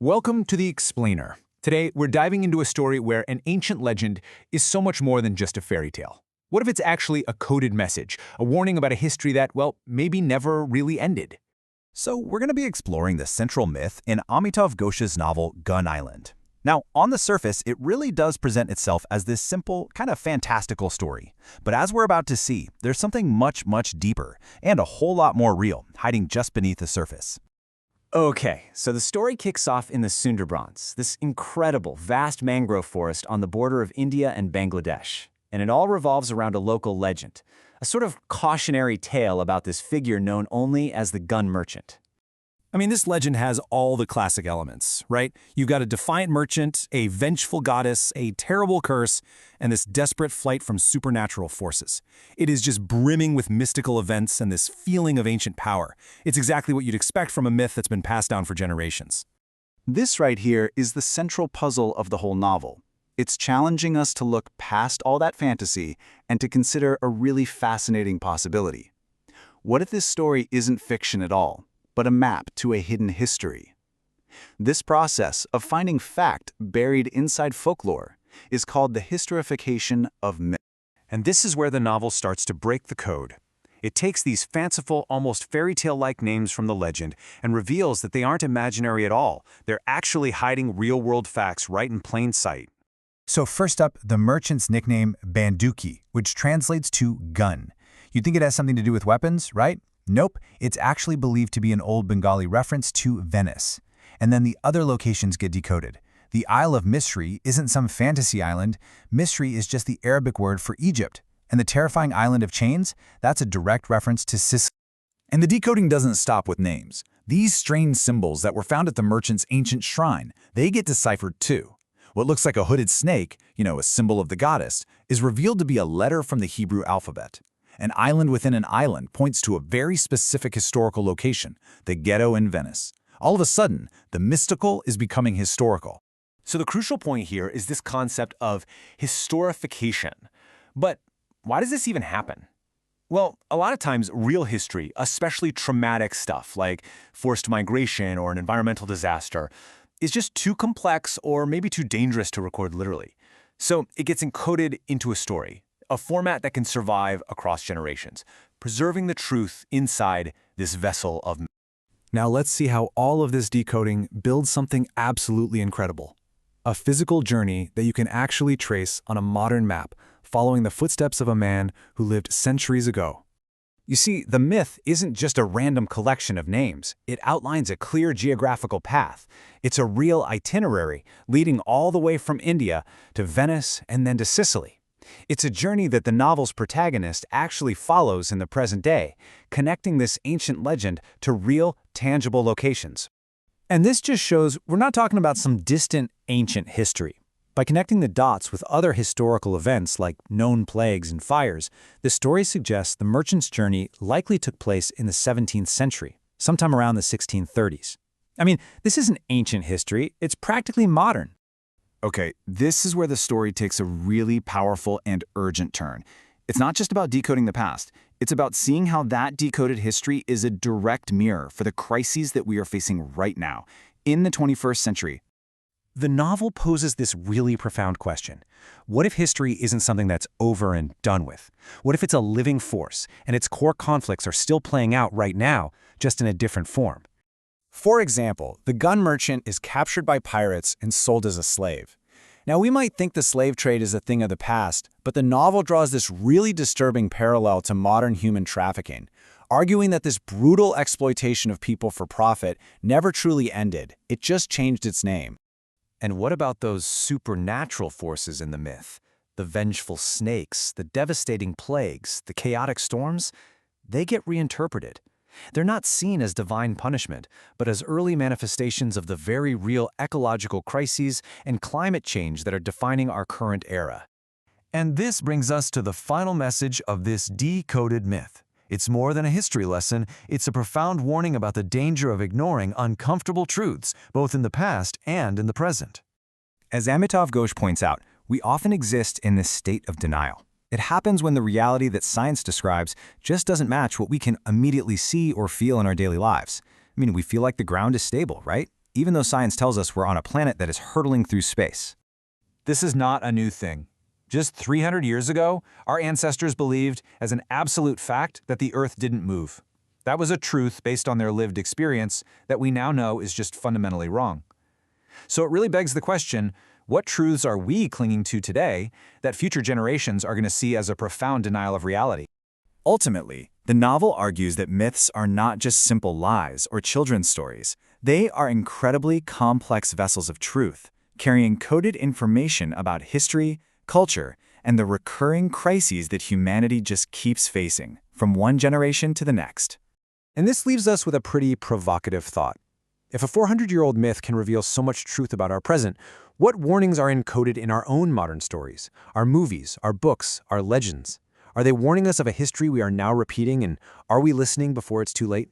Welcome to The Explainer. Today, we're diving into a story where an ancient legend is so much more than just a fairy tale. What if it's actually a coded message, a warning about a history that, well, maybe never really ended? So we're going to be exploring the central myth in Amitav Ghosh's novel Gun Island. Now, on the surface, it really does present itself as this simple, kind of fantastical story. But as we're about to see, there's something much, much deeper and a whole lot more real hiding just beneath the surface. Okay, so the story kicks off in the Sundarbans, this incredible, vast mangrove forest on the border of India and Bangladesh. And it all revolves around a local legend, a sort of cautionary tale about this figure known only as the gun merchant. I mean, this legend has all the classic elements, right? You've got a defiant merchant, a vengeful goddess, a terrible curse, and this desperate flight from supernatural forces. It is just brimming with mystical events and this feeling of ancient power. It's exactly what you'd expect from a myth that's been passed down for generations. This right here is the central puzzle of the whole novel. It's challenging us to look past all that fantasy and to consider a really fascinating possibility. What if this story isn't fiction at all, but a map to a hidden history? This process of finding fact buried inside folklore is called the historification of myth. And this is where the novel starts to break the code. It takes these fanciful, almost fairy tale-like names from the legend and reveals that they aren't imaginary at all. They're actually hiding real-world facts right in plain sight. So first up, the merchant's nickname Banduki, which translates to gun. You'd think it has something to do with weapons, right? Nope, it's actually believed to be an old Bengali reference to Venice. And then the other locations get decoded. The Isle of Misri isn't some fantasy island. Misri is just the Arabic word for Egypt. And the terrifying island of chains, that's a direct reference to Sicily. And the decoding doesn't stop with names. These strange symbols that were found at the merchant's ancient shrine, they get deciphered too. What looks like a hooded snake, a symbol of the goddess, is revealed to be a letter from the Hebrew alphabet. An island within an island points to a very specific historical location, the ghetto in Venice. All of a sudden, the mystical is becoming historical. So the crucial point here is this concept of historification. But why does this even happen? Well, a lot of times real history, especially traumatic stuff like forced migration or an environmental disaster, is just too complex or maybe too dangerous to record literally. So it gets encoded into a story, a format that can survive across generations, preserving the truth inside this vessel of myth. Now let's see how all of this decoding builds something absolutely incredible. A physical journey that you can actually trace on a modern map, following the footsteps of a man who lived centuries ago. You see, the myth isn't just a random collection of names. It outlines a clear geographical path. It's a real itinerary leading all the way from India to Venice and then to Sicily. It's a journey that the novel's protagonist actually follows in the present day, connecting this ancient legend to real, tangible locations. And this just shows we're not talking about some distant, ancient history. By connecting the dots with other historical events like known plagues and fires, the story suggests the merchant's journey likely took place in the 17th century, sometime around the 1630s. I mean, this isn't ancient history, it's practically modern. Okay, this is where the story takes a really powerful and urgent turn. It's not just about decoding the past. It's about seeing how that decoded history is a direct mirror for the crises that we are facing right now, in the 21st century. The novel poses this really profound question. What if history isn't something that's over and done with? What if it's a living force, and its core conflicts are still playing out right now, just in a different form? For example, the gun merchant is captured by pirates and sold as a slave. Now, we might think the slave trade is a thing of the past, but the novel draws this really disturbing parallel to modern human trafficking, arguing that this brutal exploitation of people for profit never truly ended. It just changed its name. And what about those supernatural forces in the myth? The vengeful snakes, the devastating plagues, the chaotic storms? They get reinterpreted. They're not seen as divine punishment, but as early manifestations of the very real ecological crises and climate change that are defining our current era. And this brings us to the final message of this decoded myth. It's more than a history lesson, it's a profound warning about the danger of ignoring uncomfortable truths, both in the past and in the present. As Amitav Ghosh points out, we often exist in this state of denial. It happens when the reality that science describes just doesn't match what we can immediately see or feel in our daily lives. I mean, we feel like the ground is stable, right? even though science tells us we're on a planet that is hurtling through space. This is not a new thing. Just 300 years ago, our ancestors believed as an absolute fact that the Earth didn't move. That was a truth based on their lived experience that we now know is just fundamentally wrong. So it really begs the question, what truths are we clinging to today that future generations are going to see as a profound denial of reality? Ultimately, the novel argues that myths are not just simple lies or children's stories. They are incredibly complex vessels of truth, carrying coded information about history, culture, and the recurring crises that humanity just keeps facing, from one generation to the next. And this leaves us with a pretty provocative thought. If a 400-year-old myth can reveal so much truth about our present, what warnings are encoded in our own modern stories, our movies, our books, our legends? Are they warning us of a history we are now repeating, and are we listening before it's too late?